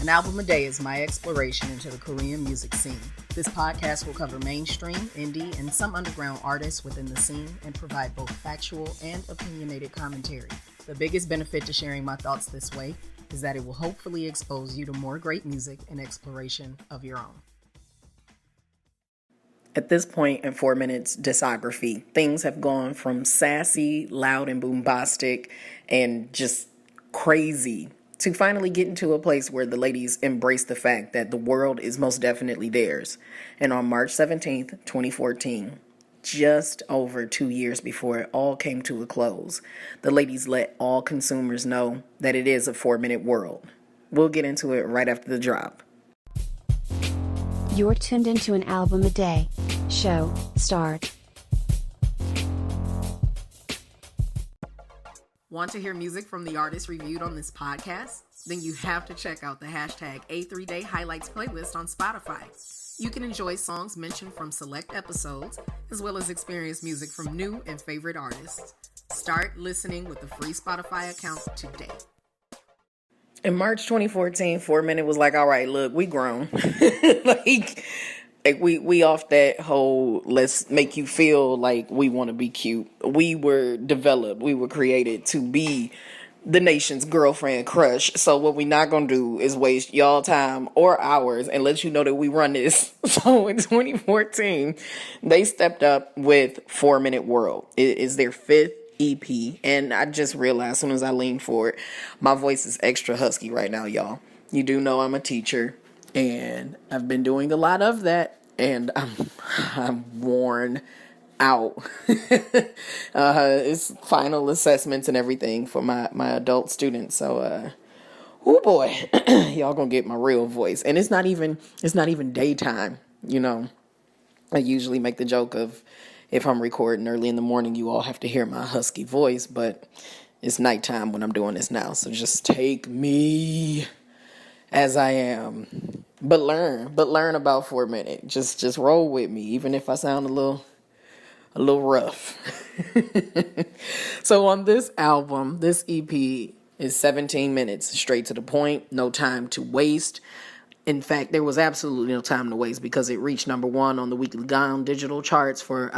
An album a day is my exploration into the Korean music scene. This podcast will cover mainstream, indie, and some underground artists within the scene and provide both factual and opinionated commentary. The biggest benefit to sharing my thoughts this way is that it will hopefully expose you to more great music and exploration of your own. At this point in 4Minute's discography, things have gone from sassy, loud, and bombastic, and just crazy to finally getting to a place where the ladies embrace the fact that the world is most definitely theirs. And on March 17th, 2014, just over 2 years before it all came to a close, the ladies let all consumers know that it is a 4-minute world. We'll get into it right after the drop. You're tuned into an album a day. Show, start. Want to hear music from the artists reviewed on this podcast? Then you have to check out the hashtag A3Day Highlights playlist on Spotify. You can enjoy songs mentioned from select episodes, as well as experience music from new and favorite artists. Start listening with the free Spotify account today. In March 2014, 4Minute was like, all right, look, we grown. Like we off that whole let's make you feel like we want to be cute. We were developed. We were created to be the nation's girlfriend crush. So what we not going to do is waste y'all time or ours and let you know that we run this. So in 2014, they stepped up with 4-Minute World. It is their fifth EP. And I just realized as soon as I leaned forward, my voice is extra husky right now, y'all. You do know I'm a teacher. And I've been doing a lot of that, and I'm worn out. It's final assessments and everything for my adult students. So, oh boy, y'all gonna get my real voice. And it's not even daytime. You know, I usually make the joke of if I'm recording early in the morning, you all have to hear my husky voice, but it's nighttime when I'm doing this now. So just take me as I am, but learn about 4Minute. Just roll with me, even if I sound a little rough. So on this album, this EP is 17 minutes, straight to the point, no time to waste. In fact, there was absolutely no time to waste because it reached number 1 on the Weekly Gone digital charts for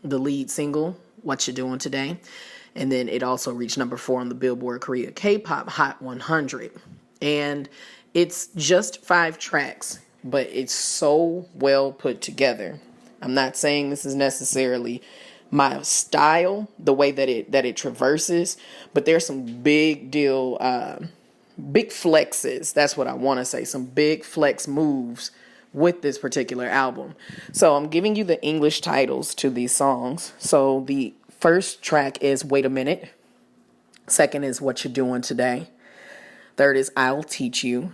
the lead single, What You Doing Today. And then it also reached number 4 on the Billboard Korea K-Pop Hot 100. And it's just 5 tracks, but it's so well put together. I'm not saying this is necessarily my style, the way that it traverses, but there's some big deal, big flexes. That's what I want to say. Some big flex moves with this particular album. So I'm giving you the English titles to these songs. So the first track is Wait a Minute. Second is What You Doing Today. Third is I'll Teach You.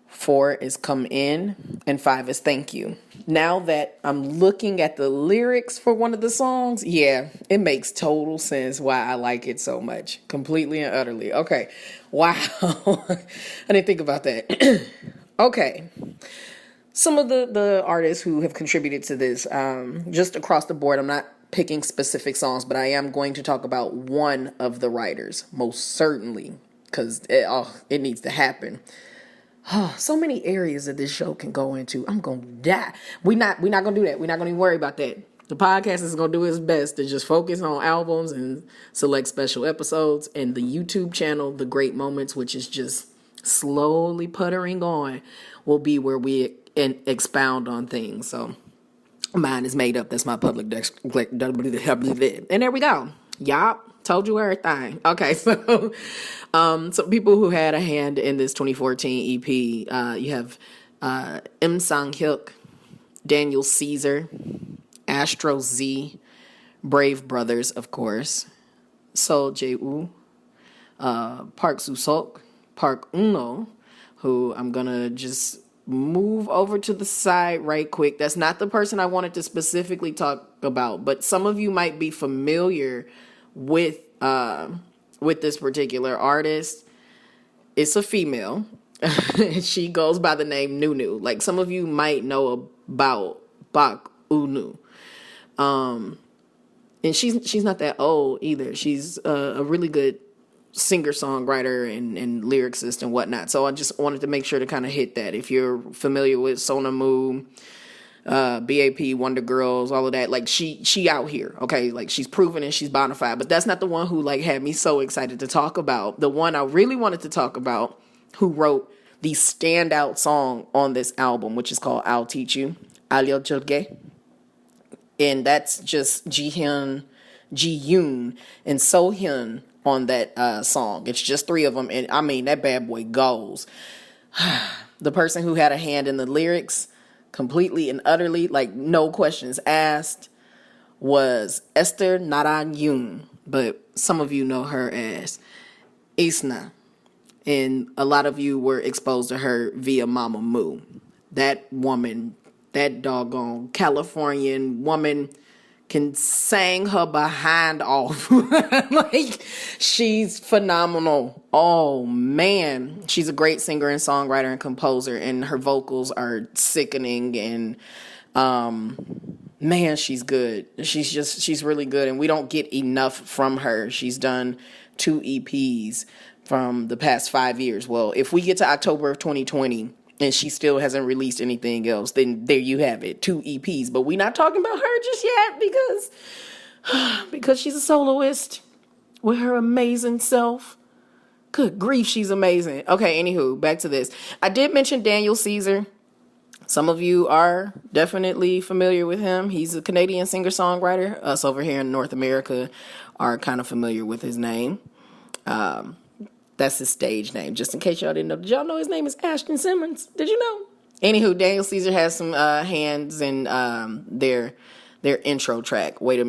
4 is Come In. And 5 is Thank You. Now that I'm looking at the lyrics for one of the songs, yeah, it makes total sense why I like it so much. Completely and utterly. Okay. Wow. I didn't think about that. Okay. Some of the artists who have contributed to this, just across the board, I'm not picking specific songs, but I am going to talk about one of the writers, most certainly. Because it needs to happen. So many areas that this show can go into. I'm going to die. We're not going to do that. We're not going to worry about that. The podcast is going to do its best to just focus on albums and select special episodes. And the YouTube channel, The Great Moments, which is just slowly puttering on, will be where we expound on things. So mine is made up. That's my public and there we go. Yup. Told you everything. Okay, so some people who had a hand in this 2014 EP, you have M. Sang-hyuk, Daniel Caesar, Astro Z, Brave Brothers, of course, Sol Jae-woo, Park Soo-sok, Park Uno, who I'm going to just move over to the side right quick. That's not the person I wanted to specifically talk about, but some of you might be familiar with this particular artist. It's a female. She goes by the name Nunu. Like some of you might know about Bak Unu. And she's not that old either. She's a really good singer-songwriter and lyricist and whatnot. So I just wanted to make sure to kind of hit that. If you're familiar with Sonamu, BAP, Wonder Girls, all of that, like she out here, okay? Like she's proven it, she's bona fide. But that's not the one who like had me so excited to talk about. The one I really wanted to talk about, who wrote the standout song on this album, which is called I'll Teach You, Alyo Jolge. And that's just Ji-Yoon, and So-Hyun on that song. It's just three of them, and I mean, that bad boy goes. The person who had a hand in the lyrics, completely and utterly, like no questions asked, was Esther Naran-yoon, but some of you know her as Isna, and a lot of you were exposed to her via Mama Moo. That woman, that doggone Californian woman, can sing her behind off. Like, she's phenomenal. Oh man, she's a great singer and songwriter and composer, and her vocals are sickening, and man, she's good. She's really good, and we don't get enough from her. She's done 2 EPs from the past 5 years. Well, if we get to October of 2020 and she still hasn't released anything else, then there you have it, 2 EPs. But we're not talking about her just yet because she's a soloist with her amazing self. Good grief, she's amazing. Okay, anywho, back to this. I did mention Daniel Caesar. Some of you are definitely familiar with him. He's a Canadian singer-songwriter. Us over here in North America are kind of familiar with his name. That's his stage name, just in case y'all didn't know. Did y'all know his name is Ashton Simmons? Did you know? Anywho, Daniel Caesar has some hands in their intro track, Wait a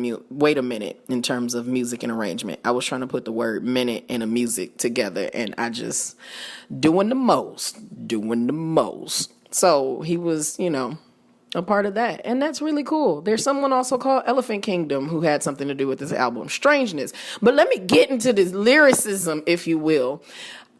Minute, in terms of music and arrangement. I was trying to put the word minute and a music together, and I just doing the most. So he was, a part of that. And that's really cool. There's someone also called Elephant Kingdom who had something to do with this album. Strangeness. But let me get into this lyricism, if you will.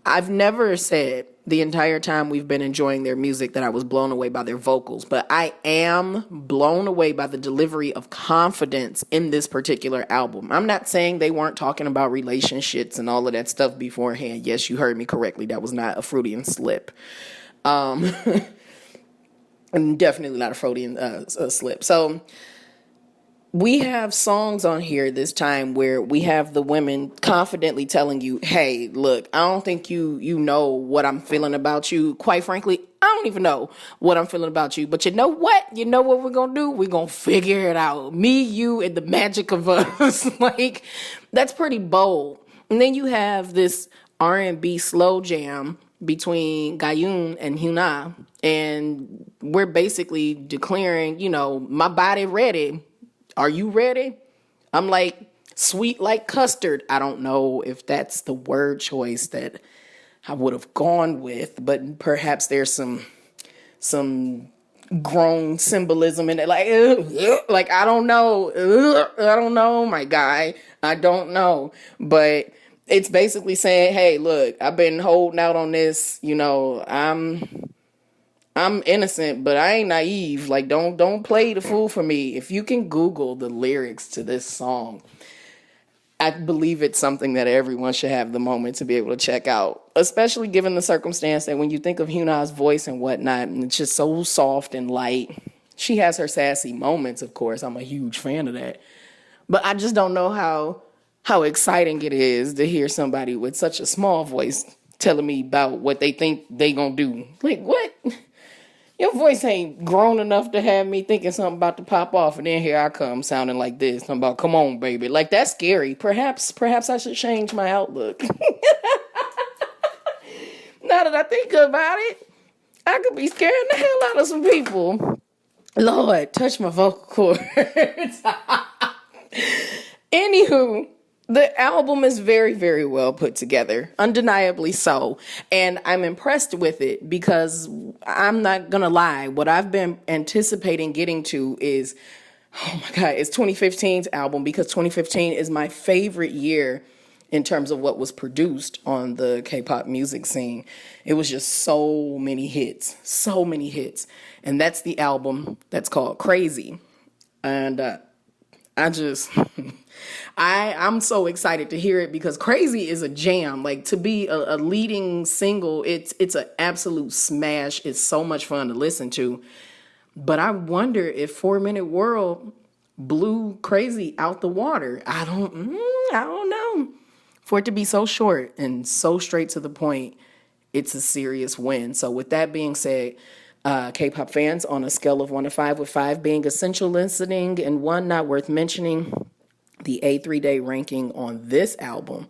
I've never said the entire time we've been enjoying their music that I was blown away by their vocals, but I am blown away by the delivery of confidence in this particular album. I'm not saying they weren't talking about relationships and all of that stuff beforehand. Yes, you heard me correctly. That was not a Freudian slip. And definitely not a Freudian slip. So we have songs on here this time where we have the women confidently telling you, hey, look, I don't think you know what I'm feeling about you. Quite frankly, I don't even know what I'm feeling about you. But you know what? You know what we're going to do? We're going to figure it out. Me, you, and the magic of us. Like, that's pretty bold. And then you have this R&B slow jam between Gayun and Hyuna, and we're basically declaring, my body ready. Are you ready? I'm like, sweet like custard. I don't know if that's the word choice that I would have gone with, but perhaps there's some grown symbolism in it. Like I don't know. I don't know, my guy. I don't know. But it's basically saying, hey, look, I've been holding out on this, I'm innocent, but I ain't naive. Like, don't play the fool for me. If you can Google the lyrics to this song, I believe it's something that everyone should have the moment to be able to check out, especially given the circumstance that when you think of Hyuna's voice and whatnot, and it's just so soft and light. She has her sassy moments, of course. I'm a huge fan of that. But I just don't know how exciting it is to hear somebody with such a small voice telling me about what they think they gonna do. Like, what? Your voice ain't grown enough to have me thinking something about to pop off, and then here I come sounding like this. I'm about, come on, baby. Like, that's scary. Perhaps I should change my outlook. Now that I think about it, I could be scaring the hell out of some people. Lord, touch my vocal cords. Anywho, the album is very, very well put together, undeniably so. And I'm impressed with it because I'm not going to lie. What I've been anticipating getting to is, oh my God, it's 2015's album, because 2015 is my favorite year in terms of what was produced on the K-pop music scene. It was just so many hits. And that's the album that's called Crazy. And I just, I'm so excited to hear it because Crazy is a jam. Like to be a leading single, it's an absolute smash. It's so much fun to listen to. But I wonder if 4 Minute World blew Crazy out the water. I don't know. For it to be so short and so straight to the point, it's a serious win. So with that being said, K-pop fans, on a scale of 1 to 5, with 5 being essential listening and 1 not worth mentioning, the A3-Day ranking on this album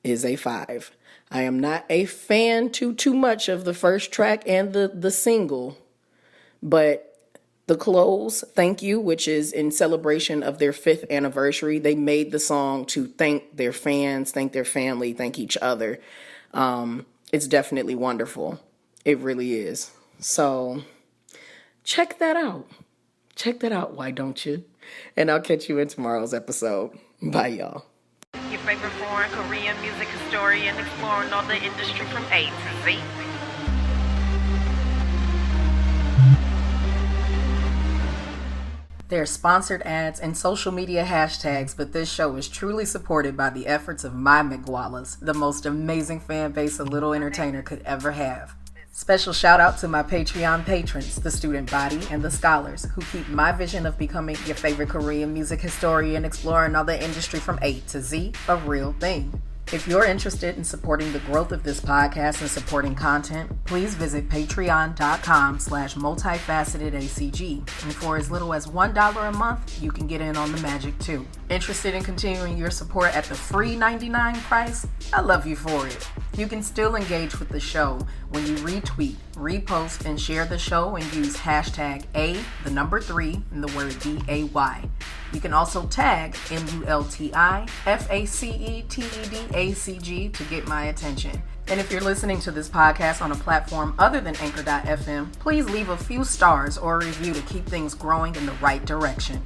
is a 5. I am not a fan too much of the first track and the single, but The Close, Thank You, which is in celebration of their 5th anniversary. They made the song to thank their fans, thank their family, thank each other. It's definitely wonderful. It really is. So check that out. Check that out, why don't you? And I'll catch you in tomorrow's episode. Bye, y'all. Your favorite foreign Korean music historian exploring all the industry from A to Z. There are sponsored ads and social media hashtags, but this show is truly supported by the efforts of my McGualas, the most amazing fan base a little entertainer could ever have. Special shout out to my Patreon patrons, the student body, and the scholars who keep my vision of becoming your favorite Korean music historian exploring all the industry from A to Z a real thing. If you're interested in supporting the growth of this podcast and supporting content, please visit patreon.com/multifacetedACG. And for as little as $1 a month, you can get in on the magic too. Interested in continuing your support at the free $99 price? I love you for it. You can still engage with the show when you retweet, repost, and share the show and use hashtag A3 and the word DAY. You can also tag MULTIFACETEDACG to get my attention. And if you're listening to this podcast on a platform other than Anchor.fm, please leave a few stars or a review to keep things growing in the right direction.